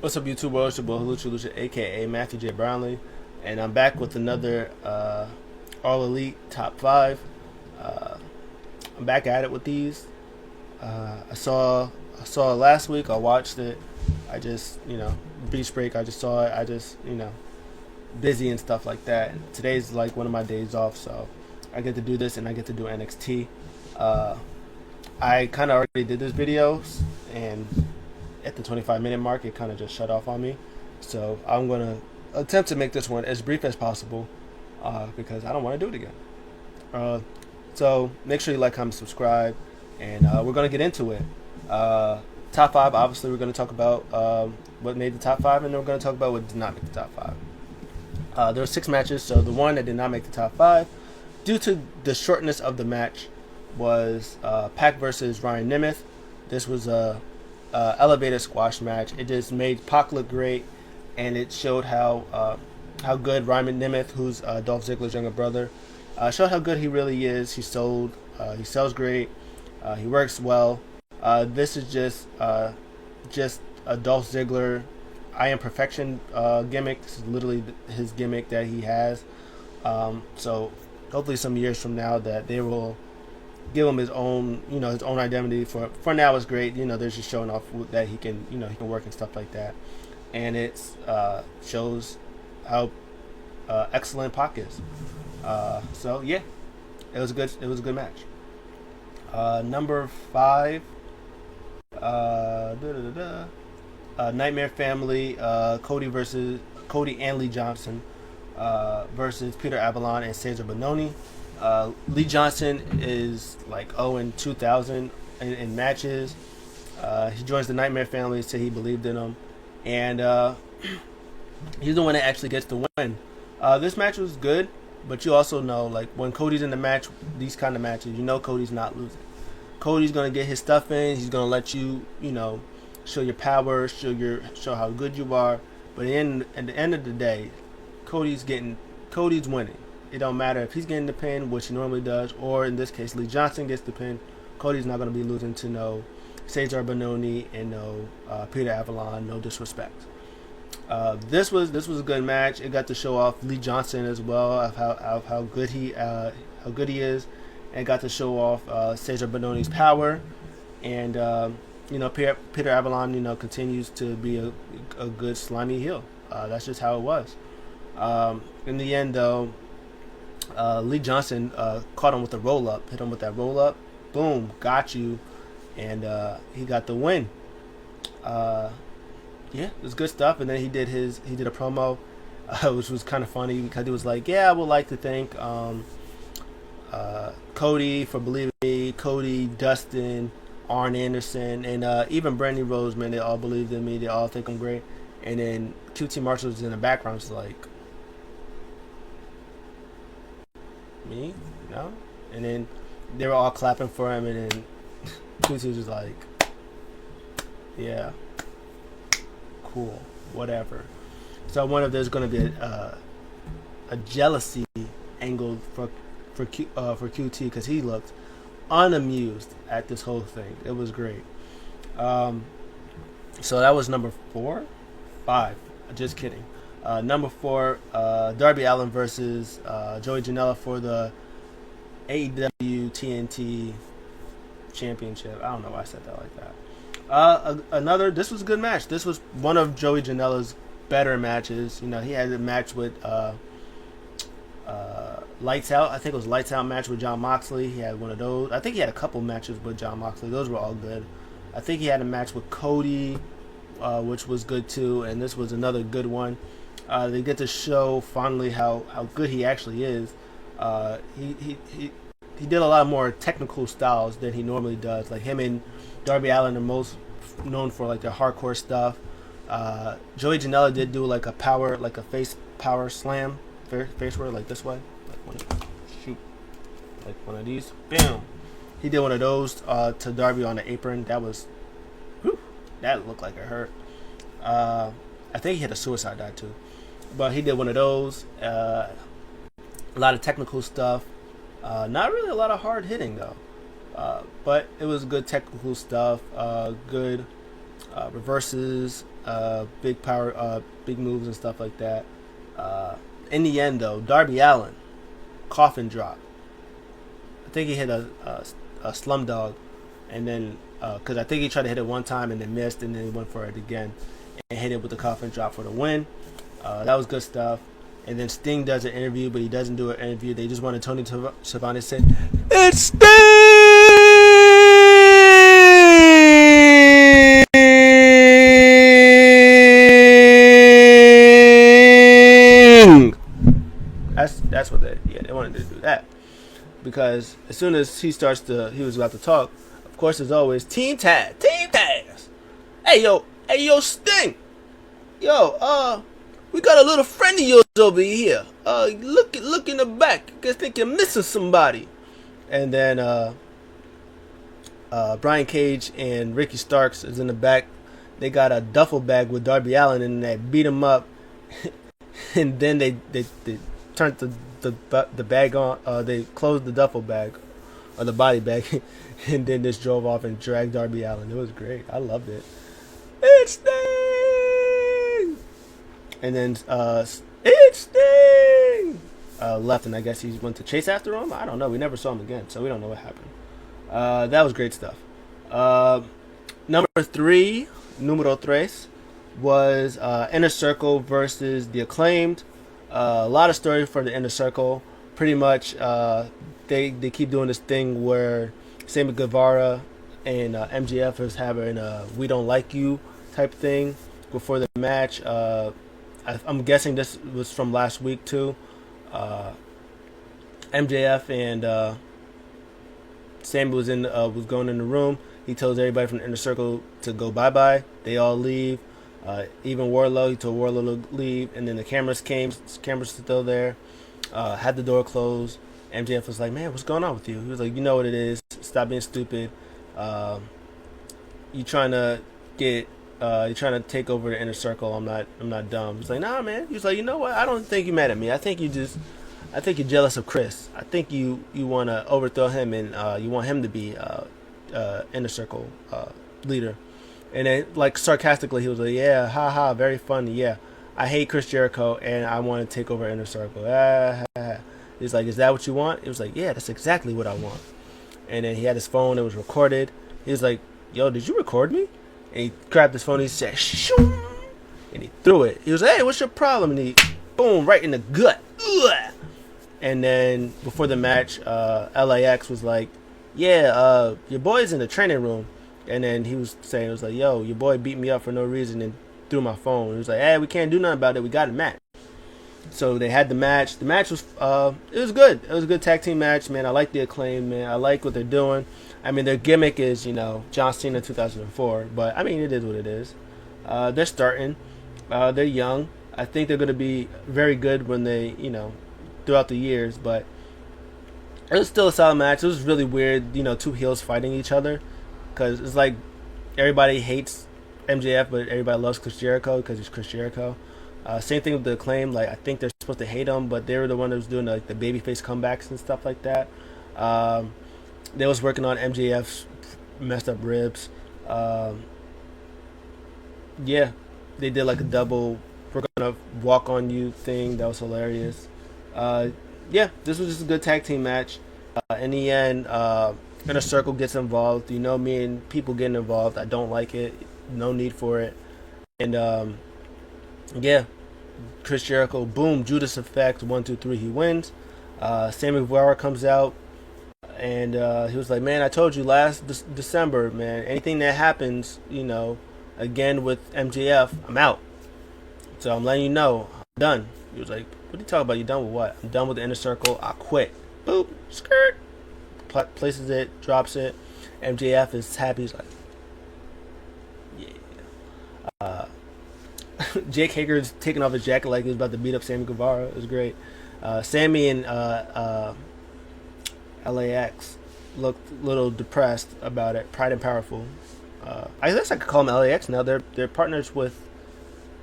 What's up, YouTube world? It's your boy Lucha, aka Matthew J. Brownlee, and I'm back with another All Elite Top 5. I'm back at it with these. I saw it last week. I watched it. I just, beach break. I just saw it. I just, busy and stuff like that. And today's like one of my days off, so I get to do this and I get to do NXT. I kind of already did this video, and at the 25-minute mark, it kind of just shut off on me. So I'm going to attempt to make this one as brief as possible because I don't want to do it again. So make sure you like, comment, subscribe, and we're going to get into it. Top 5, obviously, we're going to talk about what made the top 5, and then we're going to talk about what did not make the top 5. There were 6 matches, so the one that did not make the top 5, due to the shortness of the match, was Pac versus Ryan Nemeth. This was a elevated squash match. It just made Pac look great, and it showed how good Ryan Nemeth, who's Dolph Ziggler's younger brother, showed how good he really is. He sells great. He works well. This is just a Dolph Ziggler I Am Perfection gimmick. This is literally his gimmick that he has. So hopefully some years from now that they will give him his own identity. For now, it's great. They're just showing off that he can work and stuff like that, and it shows how excellent Pac is. So yeah, it was a good match. Number 5, Nightmare Family, Cody and Lee Johnson versus Peter Avalon and Cesar Bononi. Lee Johnson is like 0-2000 in matches. He joins the Nightmare Family, said he believed in him, and he's the one that actually gets the win. This match was good, but you also know, like, when Cody's in the match, these kind of matches, Cody's not losing. Cody's gonna get his stuff in. He's gonna let you, show your power, show how good you are. But at the end of the day, Cody's winning. It don't matter if he's getting the pin, which he normally does, or in this case, Lee Johnson gets the pin. Cody's not going to be losing to no Cesar Bononi and no Peter Avalon. No disrespect. This was a good match. It got to show off Lee Johnson as well, of how good he is, and got to show off Cesar Bononi's power. And Peter Avalon continues to be a good slimy heel. That's just how it was. In the end, though, Lee Johnson caught him with a roll-up, hit him with that roll-up, boom, got you, and he got the win. Yeah, it was good stuff. And then he did a promo, which was kind of funny because he was like, "Yeah, I would like to thank Cody for believing me, Cody, Dustin, Arn Anderson, and even Brandy Roseman. They all believed in me. They all think I'm great." And then QT Marshall was in the background, just like, "Me? No?" And then they were all clapping for him, and then QT was just like, "Yeah, cool, whatever." So I wonder if there's going to be a jealousy angle for QT, because he looked unamused at this whole thing. It was great. So that was number 5. Just kidding. Number 4, Darby Allin versus Joey Janela for the AEW TNT Championship. I don't know why I said that like that. This was a good match. This was one of Joey Janela's better matches. He had a match with Lights Out. I think it was Lights Out match with John Moxley. He had one of those. I think he had a couple matches with John Moxley. Those were all good. I think he had a match with Cody, which was good too, and this was another good one. They get to show finally how good he actually is. He did a lot more technical styles than he normally does. Like, him and Darby Allin are most known for like their hardcore stuff. Joey Janela did do like a face power slam, face word, like this way, like one of these, bam. He did one of those to Darby on the apron. That looked like it hurt. I think he hit a suicide dive too, but he did one of those. A lot of technical stuff. Not really a lot of hard hitting though. But it was good technical stuff. Good reverses, big power, big moves and stuff like that. In the end, though, Darby Allin coffin drop. I think he hit a slum dog, and then because I think he tried to hit it one time and then missed, and then he went for it again and hit it with the coffin drop for the win. That was good stuff. And then Sting does an interview, but he doesn't do an interview. They just wanted Tony Schiavone to say, "It's Sting!" That's what they wanted to do that, because as soon as he was about to talk, of course, as always, team tag. Hey yo, Sting, yo, we got a little friend of yours over here. Look in the back. I think you're missing somebody. And then Brian Cage and Ricky Starks is in the back. They got a duffel bag with Darby Allin and they beat him up. And then they turned the bag on. They closed the duffel bag or the body bag, and then just drove off and dragged Darby Allin. It was great. I loved it. It's Sting. And then it's Sting left, and I guess he went to chase after him. I don't know. We never saw him again, so we don't know what happened. That was great stuff. Number 3, numero tres, was Inner Circle versus the Acclaimed. A lot of story for the Inner Circle. Pretty much, they keep doing this thing where Sammy Guevara and MJF is having a "we don't like you" type thing before the match. I'm guessing this was from last week too. MJF and Sammy was going in the room. He tells everybody from the Inner Circle to go bye. They all leave. Even Wardlow, he told Wardlow to leave, and then the cameras came. Cameras still there. Had the door closed. MJF was like, "Man, what's going on with you?" He was like, "You know what it is. Stop being stupid. You trying to get." You're trying to take over the Inner Circle. I'm not dumb. He's like, "Nah, man." He's like, "You know what? I don't think you're mad at me. I think you're jealous of Chris. I think you want to overthrow him and you want him to be Inner Circle leader." And then, like, sarcastically, he was like, "Yeah, haha, very funny. Yeah, I hate Chris Jericho and I want to take over Inner Circle." He's like, "Is that what you want?" It was like, "Yeah, that's exactly what I want." And then he had his phone. It was recorded. He was like, "Yo, did you record me?" And he grabbed his phone and he said, "Shoom," and he threw it. He was like, "Hey, what's your problem?" And he, boom, right in the gut. Ugh. And then before the match, LAX was like, "Yeah, your boy's in the training room." And then he was saying, it was like, "Yo, your boy beat me up for no reason and threw my phone." He was like, "Hey, we can't do nothing about it. We got a match." So they had the match. The match was, it was good. It was a good tag team match, man. I like the Acclaim, man. I like what they're doing. I mean, their gimmick is, John Cena 2004. But, I mean, it is what it is. They're starting. They're young. I think they're going to be very good when they, throughout the years. But it was still a solid match. It was really weird, two heels fighting each other. Because it's like everybody hates MJF, but everybody loves Chris Jericho because he's Chris Jericho. Same thing with the Acclaim. Like, I think they're supposed to hate him, but they were the one that was doing the babyface comebacks and stuff like that. They was working on MJF's messed up ribs. Yeah, they did like a double "we're gonna walk on you" thing. That was hilarious. Yeah, this was just a good tag team match. In the end, Inner Circle gets involved. Me and people getting involved. I don't like it. No need for it. And yeah, Chris Jericho, boom, Judas Effect, 1, 2, 3, he wins. Sammy Guevara comes out, and he was like, "Man, I told you last December, man, anything that happens, again with MJF, I'm out. So I'm letting you know, I'm done." He was like, "What are you talking about? You done with what?" "I'm done with the Inner Circle. I quit." Boop, skirt. Places it, drops it. MJF is happy. He's like, yeah. Jake Hager's taking off his jacket like he was about to beat up Sammy Guevara. It was great. Sammy and LAX looked a little depressed about it. Pride and Powerful. I guess I could call them LAX now. They're partners with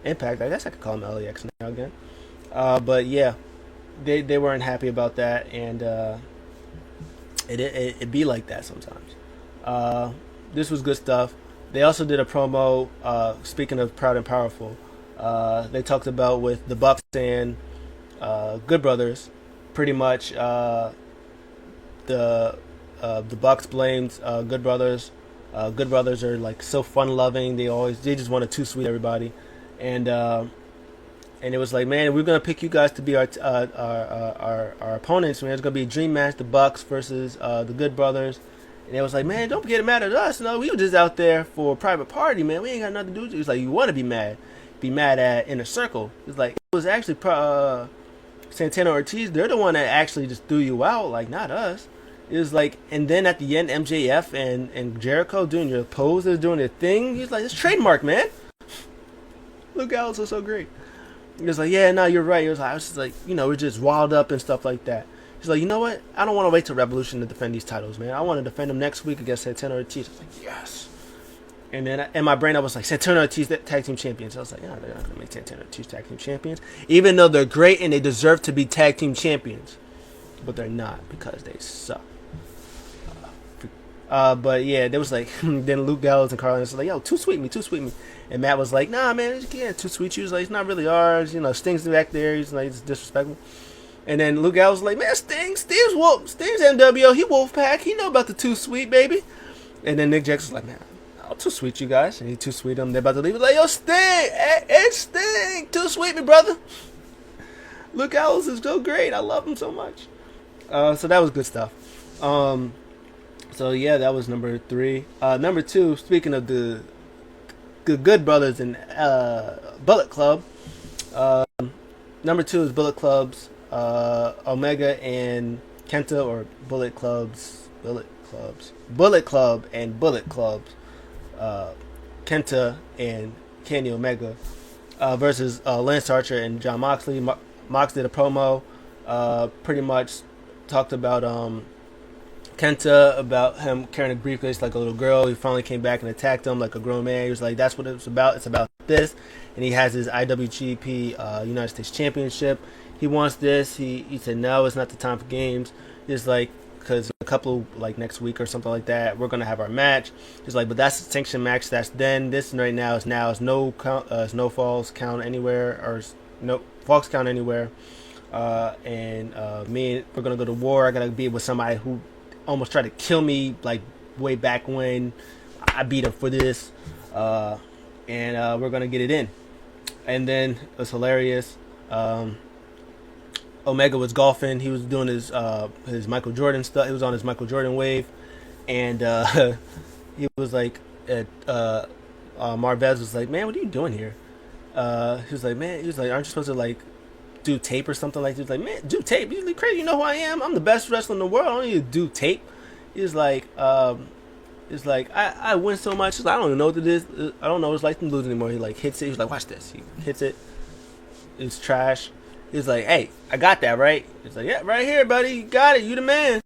Impact. I guess I could call them LAX now again. But yeah, they weren't happy about that, and it be like that sometimes. This was good stuff. They also did a promo. Speaking of Proud and Powerful, they talked about with the Bucks and Good Brothers. Pretty much, the Bucks blamed Good Brothers. Good Brothers are like so fun loving. They just want to too sweet everybody, and and it was like, man, we're gonna pick you guys to be our opponents. Man, it's gonna be a dream match: the Bucks versus the Good Brothers. And it was like, man, don't get mad at us. No, we were just out there for a private party, man. We ain't got nothing to do with it. It's like, you want to be mad at Inner Circle. It's like, it was actually Santana Ortiz. They're the one that actually just threw you out, like, not us. It was like, and then at the end, MJF and Jericho doing your poses, doing their thing. He's like, it's trademark, man. Luke Gallows was so great. He was like, yeah, no, you're right. It was like, I was just like, we're just wild up and stuff like that. He's like, you know what? I don't want to wait till Revolution to defend these titles, man. I want to defend them next week against Santana Ortiz. I was like, yes. And then in my brain, I was like, Santana Ortiz tag team champions. I was like, they're not going to make Santana Ortiz tag team champions, even though they're great and they deserve to be tag team champions. But they're not because they suck. But yeah, there was like, then Luke Gallows and Carl was like, yo, too sweet me. And Matt was like, nah, man, you can't too sweet you. He's like, it's not really ours. Sting's back there. He's like, it's disrespectful. And then Luke Gallows was like, man, Steve's MWO. He Wolfpack. He know about the too sweet, baby. And then Nick Jackson's like, man, I'll too sweet you guys. And he too sweet them. They're about to leave. He's like, yo, Sting, it's Sting. Too sweet me, brother. Luke Gallows is so great. I love him so much. So that was good stuff. So yeah, that was number 3. Number 2, speaking of the Good Brothers and Bullet Club. Number 2 is Bullet Club's Omega and Kenta, or Bullet Club and Bullet Club's Kenta and Kenny Omega versus Lance Archer and John Moxley. Mox did a promo, pretty much talked about Kenta, about him carrying a briefcase like a little girl. He finally came back and attacked him like a grown man. He was like, that's what it's about. It's about this. And he has his IWGP United States Championship. He wants this. He said, no, it's not the time for games. He's like, because a couple, like next week or something like that, we're going to have our match. He's like, but that's a sanctioned match. That's then. This right now is now. It's no falls count anywhere, or no falls count anywhere. And we're going to go to war. I got to be with somebody who almost tried to kill me, like way back when. I beat him for this. And we're going to get it in. And then it was hilarious. Omega was golfing. He was doing his Michael Jordan stuff. He was on his Michael Jordan wave. And he was like, Marvez was like, man, what are you doing here? He was like, aren't you supposed to like do tape or something like that? He was like, man, do tape? You're crazy. You know who I am? I'm the best wrestler in the world. I don't need to do tape. He's like, I win so much. I don't even know what it is. I don't know what it's like to lose anymore. He like hits it. He's like, watch this. He hits it. It's trash. He's like, hey, I got that, right? He's like, yeah, right here, buddy. You got it. You the man.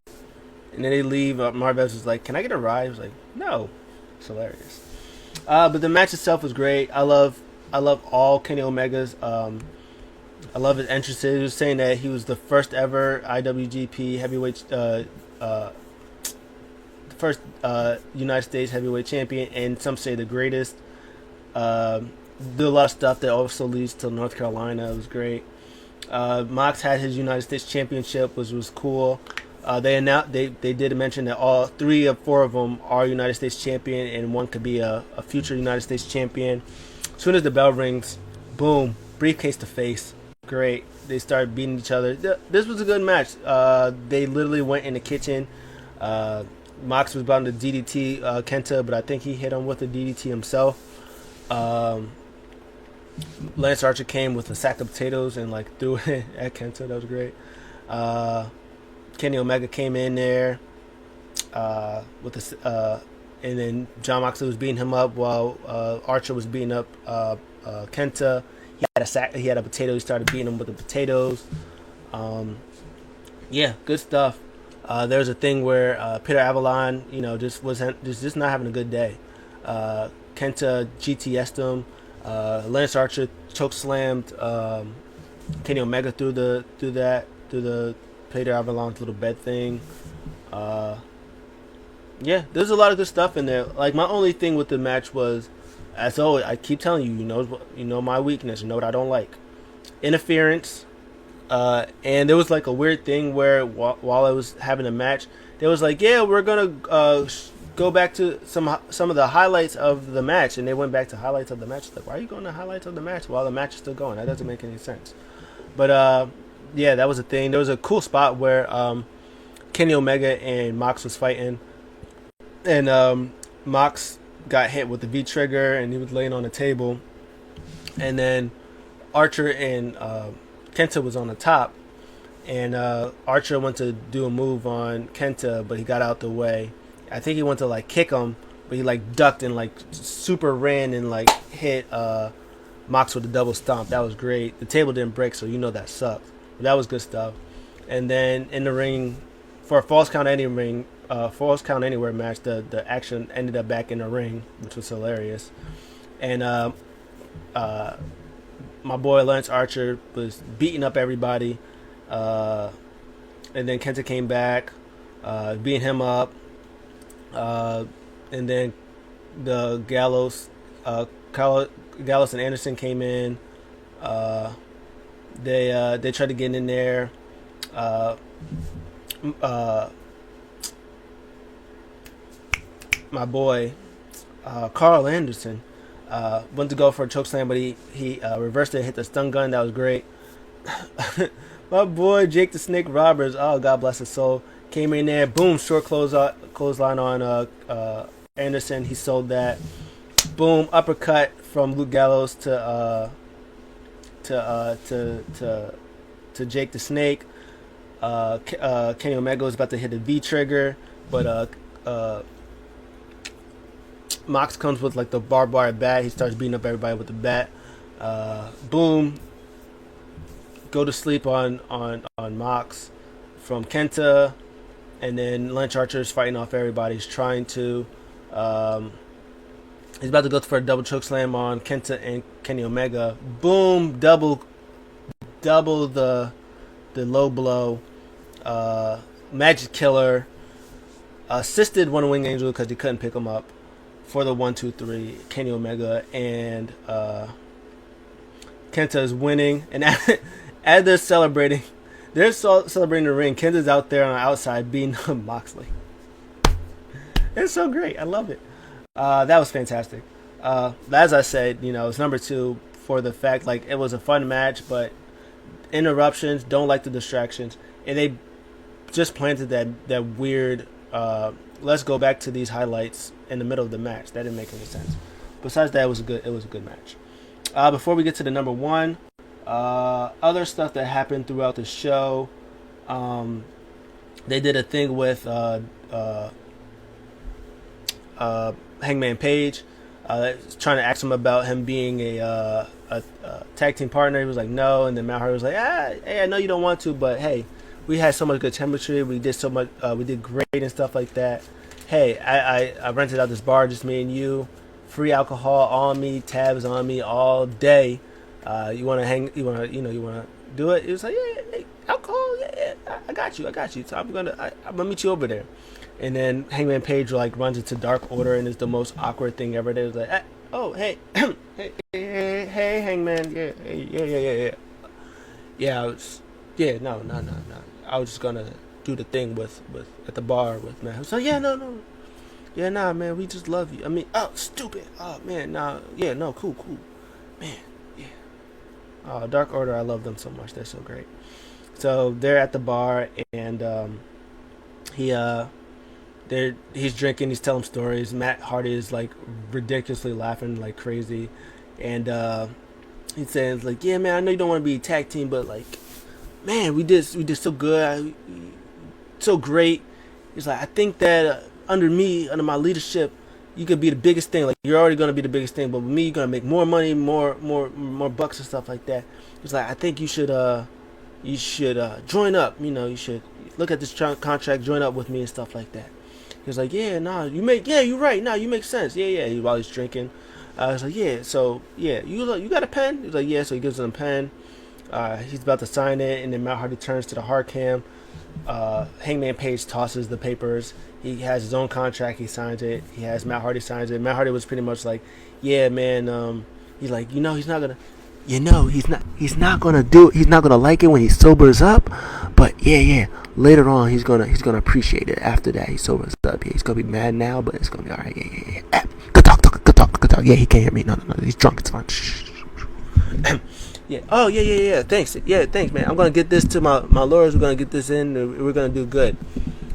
And then they leave. Marvez was like, can I get a ride? He was like, no. It's hilarious. But the match itself was great. I love all Kenny Omega's. I love his entrances. He was saying that he was the first ever IWGP heavyweight, the first United States heavyweight champion, and some say the greatest. Did a lot of stuff that also leads to North Carolina. It was great. Mox had his United States Championship, which was cool. They did mention that all 3 of 4 of them are United States champion, and one could be a future United States champion. As soon as the bell rings, boom, briefcase to face. Great. They started beating each other. This was a good match. They literally went in the kitchen. Mox was about to DDT Kenta, but I think he hit him with a DDT himself. Lance Archer came with a sack of potatoes and like threw it at Kenta. That was great. Kenny Omega came in there with and then John Moxley was beating him up while Archer was beating up Kenta. He had a potato. He started beating him with the potatoes. Yeah, good stuff. There was a thing where Peter Avalon, just wasn't just not having a good day. Kenta GTS'd him. Lance Archer choke slammed Kenny Omega through the Peter Avalon's little bed thing. Yeah, there's a lot of good stuff in there. Like my only thing with the match was, as always, I keep telling you, you know my weakness, you know what I don't like, interference. And there was like a weird thing where while I was having a match, they was like, yeah, we're gonna go back to some of the highlights of the match, and they went back to highlights of the match. Like, why are you going to highlights of the match while the match is still going? That doesn't make any sense. But yeah, that was a thing. There was a cool spot where Kenny Omega and Mox was fighting, and Mox got hit with the V trigger, and he was laying on the table, and then Archer and Kenta was on the top, and Archer went to do a move on Kenta, but he got out the way. I think he went to like kick him, but he like ducked and like super ran and like hit Mox with a double stomp. That was great. The table didn't break, so you know that sucked. But that was good stuff. And then in the ring, for a false count anywhere match, the action ended up back in the ring, which was hilarious. And my boy Lance Archer was beating up everybody, and then Kenta came back, beating him up, and then the Gallows and Anderson came in. They tried to get in there. My boy Carl Anderson went to go for a chokeslam, but he reversed it, hit the stun gun. That was great. My boy Jake the Snake Roberts, oh God bless his soul, came in there, boom, short clothesline on Anderson. He sold that. Boom, uppercut from Luke Gallows to Jake the Snake. Kenny Omega was about to hit the V trigger, but Mox comes with like the barbed wire bat. He starts beating up everybody with the bat. Boom. Go to sleep on Mox from Kenta, and then Lance Archer's fighting off everybody. He's trying to. He's about to go for a double choke slam on Kenta and Kenny Omega. Boom, double the low blow. Magic Killer assisted One Wing Angel because he couldn't pick him up for the 1-2-3. Kenny Omega and Kenta is winning, and as they're celebrating, celebrating the ring. Kenta's out there on the outside beating up Moxley. It's so great. I love it. That was fantastic. As I said, it's number 2 for the fact like it was a fun match, but interruptions, don't like the distractions, and they just planted that weird let's go back to these highlights in the middle of the match. That didn't make any sense. Besides that, it was a good match. Before we get to the number 1, other stuff that happened throughout the show, they did a thing with Hangman Page, trying to ask him about him being a tag team partner. He was like, no, and then Matt Hardy was like, hey, I know you don't want to, but hey, we had so much good chemistry. We did so much. We did great and stuff like that. Hey, I rented out this bar, just me and you. Free alcohol on me, tabs on me all day. You want to hang? You want to do it? It was like, yeah, hey, alcohol. Yeah, I got you. So I'm gonna meet you over there. And then Hangman Page like runs into Dark Order, and it's the most awkward thing ever. It was like, oh hey, hey, Hangman, yeah. No. I was just gonna do the thing with at the bar with man. So no. Yeah, nah, man, we just love you. I mean, oh, stupid. Oh, man, nah. Yeah, no, cool. Man, yeah. Oh, Dark Order, I love them so much. They're so great. So they're at the bar, and he's drinking, he's telling stories. Matt Hardy is, like, ridiculously laughing like crazy. And he's saying, like, yeah, man, I know you don't want to be a tag team, but, like, man, we did so good. So great. He's like, I think that under my leadership, you could be the biggest thing. Like, you're already going to be the biggest thing, but with me, you're going to make more money, more bucks and stuff like that. He's like, I think you should join up. You should look at this contract, join up with me and stuff like that. He was like, yeah, nah, you're right. Nah, you make sense. Yeah. While he's drinking, I was like, yeah. So yeah, you got a pen? He was like, yeah. So he gives him a pen. He's about to sign it, and then Matt Hardy turns to the hard cam. Hangman Page tosses the papers. He has his own contract. He signs it. He has Matt Hardy signs it. Matt Hardy was pretty much like, "Yeah, man." He's like, he's not gonna, he's not gonna do it. He's not gonna like it when he sobers up. But yeah. Later on, he's gonna appreciate it. After that, he sobers up. Yeah, he's gonna be mad now, but it's gonna be all right. Yeah. Good talk. Yeah, he can't hear me. No. He's drunk. It's fine. Shh. Yeah. Oh, yeah. Thanks. Yeah, thanks, man. I'm gonna get this to my lawyers. We're gonna get this in. And we're gonna do good.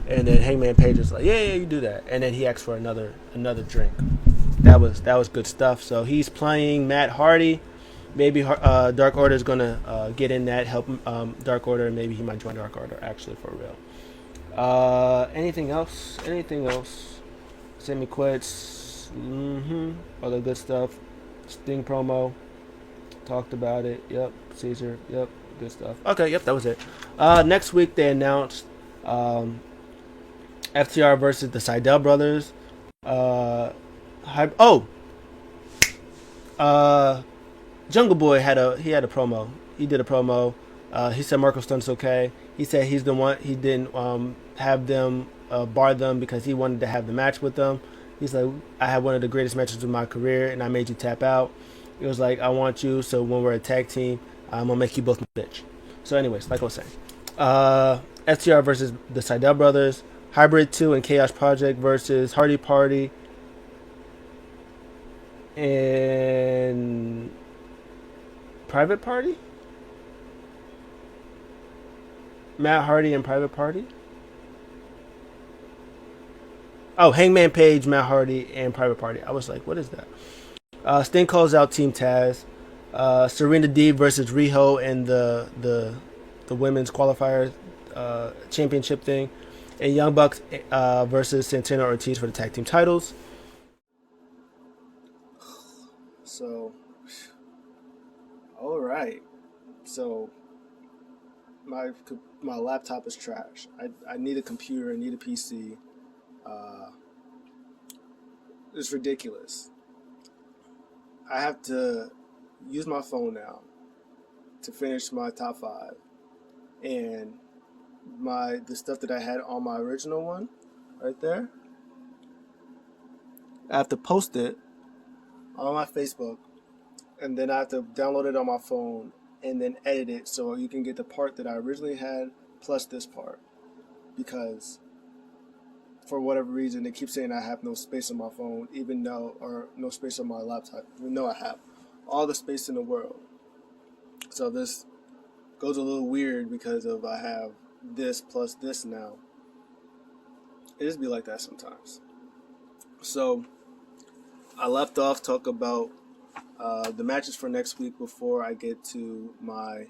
And then Hangman Page was like, yeah, you do that. And then he asked for another drink. That was good stuff. So he's playing Matt Hardy. Maybe Dark Order is gonna get in that, help Dark Order, and maybe he might join Dark Order actually for real. Anything else? Sammy quits. Other good stuff. Sting promo. Talked about it. Yep. Caesar. Yep. Good stuff. Okay. Yep. That was it. Next week they announced FTR versus the Seidel brothers. Jungle Boy had a promo. He did a promo. He said Marco Stunt's okay. He said he's the one. He didn't have them bar them because he wanted to have the match with them. He's like, I had one of the greatest matches of my career, and I made you tap out. It was like, I want you, so when we're a tag team, I'm gonna make you both my bitch. So, anyways, like I was saying, FTR versus the Seidel brothers, Hybrid 2 and Chaos Project versus Hardy Party and Private Party. Matt Hardy and Private Party. Oh, Hangman Page, Matt Hardy, and Private Party. I was like, what is that? Sting calls out Team Taz. Serena Deeb versus Riho and the women's qualifier championship thing. And Young Bucks versus Santana Ortiz for the tag team titles. So, all right. So, my laptop is trash. I need a computer. I need a PC. It's ridiculous. I have to use my phone now to finish my top 5, and the stuff that I had on my original one, right there. I have to post it on my Facebook, and then I have to download it on my phone, and then edit it so you can get the part that I originally had plus this part, because for whatever reason they keep saying I have no space on my phone, or no space on my laptop, even though I have all the space in the world. So this goes a little weird because of I have this plus this now. It just be like that sometimes. So I left off talk about the matches for next week before I get to my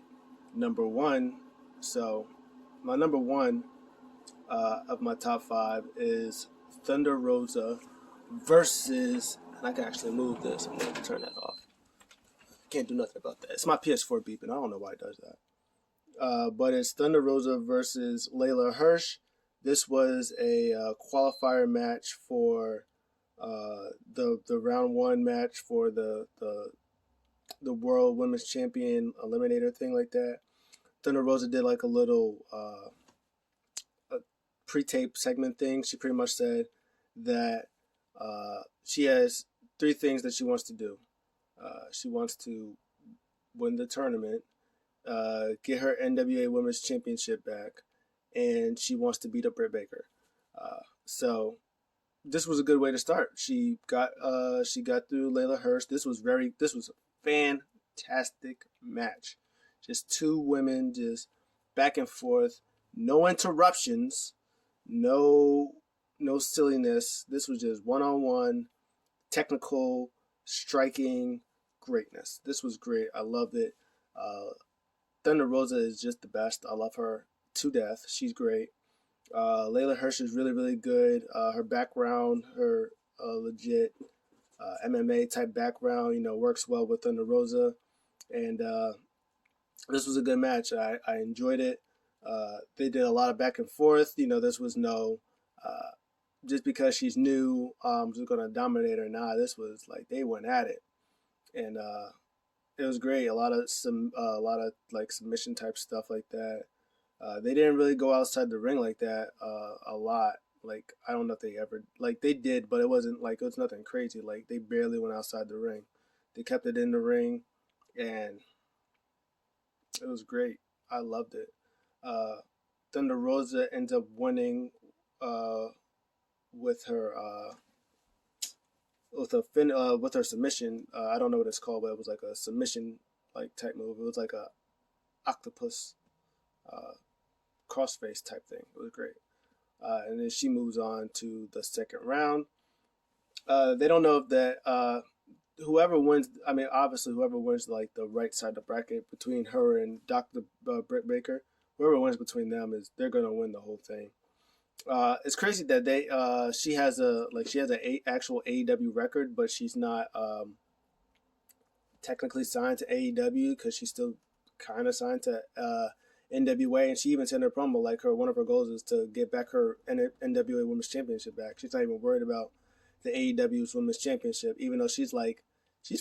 number one. So my number one of my top 5 is Thunder Rosa versus, and I can actually move this. I'm going to turn that off. Can't do nothing about that. It's my PS4 beeping. I don't know why it does that. But it's Thunder Rosa versus Layla Hirsch. This was a qualifier match for the round 1 match for the World Women's Champion Eliminator thing like that. Thunder Rosa did like a little a pre-tape segment thing. She pretty much said that she has 3 things that she wants to do. She wants to win the tournament, get her NWA Women's Championship back, and she wants to beat up Britt Baker. So this was a good way to start. She got through Layla Hirsch. This was a fantastic match. Just 2 women just back and forth, no interruptions, no silliness. This was just one-on-one, technical, striking greatness. This was great. I loved it. Thunder Rosa is just the best. I love her to death. She's great. Layla Hirsch is really, really good. Her background, her legit MMA type background, works well with Thunder Rosa. And this was a good match. I enjoyed it. They did a lot of back and forth. This was no, just because she's new, I'm just going to dominate her. Nah, this was like they went at it. And It was great. A lot of like submission type stuff like that. They didn't really go outside the ring like that a lot. Like I don't know if they ever like they did, but it wasn't like it was nothing crazy. Like they barely went outside the ring. They kept it in the ring, and it was great. I loved it. Uh, Thunder Rosa ends up winning uh, with her with her submission. I don't know what it's called, but it was like a submission like type move. It was like a octopus uh, crossface type thing. It was great. And then she moves on to the second round. They don't know if that whoever wins. I mean, obviously, whoever wins like the right side of the bracket between her and Doctor Britt Baker, whoever wins between them is they're gonna win the whole thing. It's crazy that she has a actual AEW record, but she's not technically signed to AEW because she's still kind of signed to NWA, and she even said in her promo like one of her goals is to get back her NWA Women's Championship back. She's not even worried about the AEW's Women's Championship, even though she's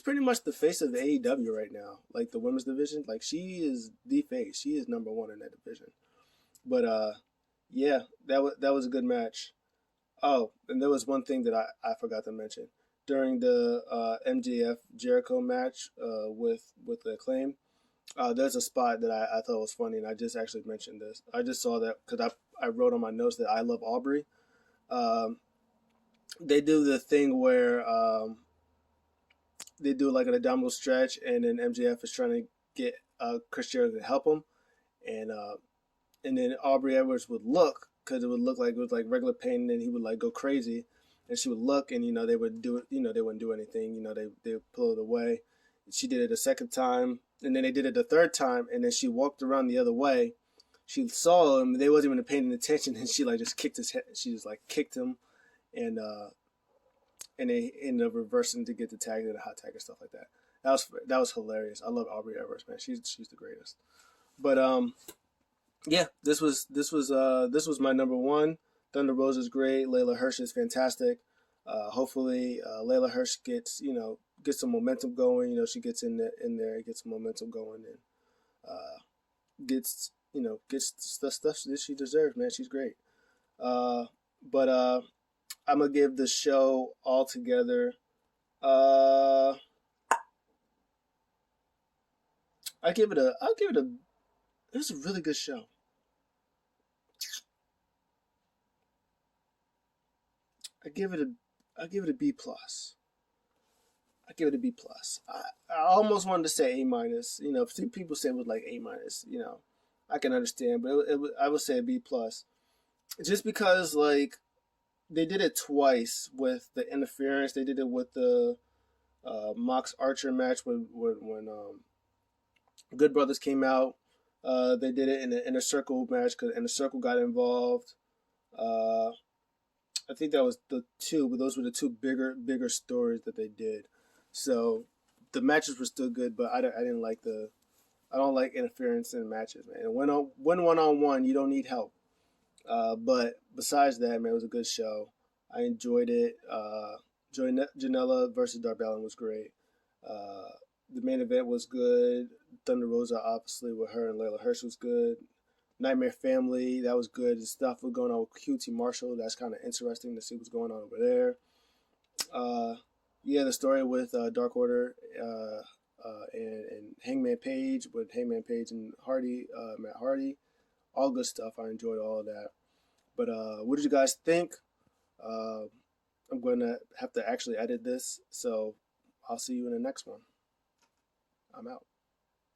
pretty much the face of the AEW right now, like the women's division. Like she is the face. She is number one in that division. But yeah, that was a good match. Oh, and there was one thing that I forgot to mention during the MJF Jericho match with the Acclaim. There's a spot that I thought was funny, and I just actually mentioned this. I just saw that because I wrote on my notes that I love Aubrey. Um, they do the thing where they do like an abdominal stretch, and then MJF is trying to get Chris Jericho to help him, and then Aubrey Edwards would look because it would look like it was like regular pain, and then he would like go crazy, and she would look, and they would do it. They wouldn't do anything. They would pull it away. She did it a second time, and then they did it a third time, and then she walked around the other way. She saw him; they wasn't even paying attention, and she like just kicked his head. She just like kicked him, and they ended up reversing to get the tag and the hot tag and stuff like that. That was hilarious. I love Aubrey Edwards, man. She's the greatest. But yeah, this was my number one. Thunder Rosa is great. Layla Hirsch is fantastic. Hopefully, Layla Hirsch gets some momentum going. She gets in there, gets some momentum going, and gets the stuff that she deserves. Man, she's great. But I'm gonna give the show altogether. I give it a. I'll give it a. It was a really good show. I give it a. I give it a B plus. I give it a B plus. I almost wanted to say A minus. If people say it was like A minus, I can understand, but I would say a B plus, just because like they did it twice with the interference. They did it with the Mox Archer match when Good Brothers came out. They did it in the Inner Circle match because Inner Circle got involved. Uh, I think that was the two, but those were the two bigger stories that they did. So the matches were still good, but I didn't like I don't like interference in matches, man. And when one on one, you don't need help. But besides that, man, it was a good show. I enjoyed it. Janela versus Darby Allin was great. Uh, the main event was good. Thunder Rosa, obviously, with her and Layla Hirsch was good. Nightmare Family, that was good. The stuff was going on with QT Marshall. That's kind of interesting to see what's going on over there. Yeah, the story with Dark Order and Hangman Page, with Hangman Page and Matt Hardy. All good stuff. I enjoyed all of that. But what did you guys think? Uh, I'm going to have to actually edit this, so I'll see you in the next one. I'm out.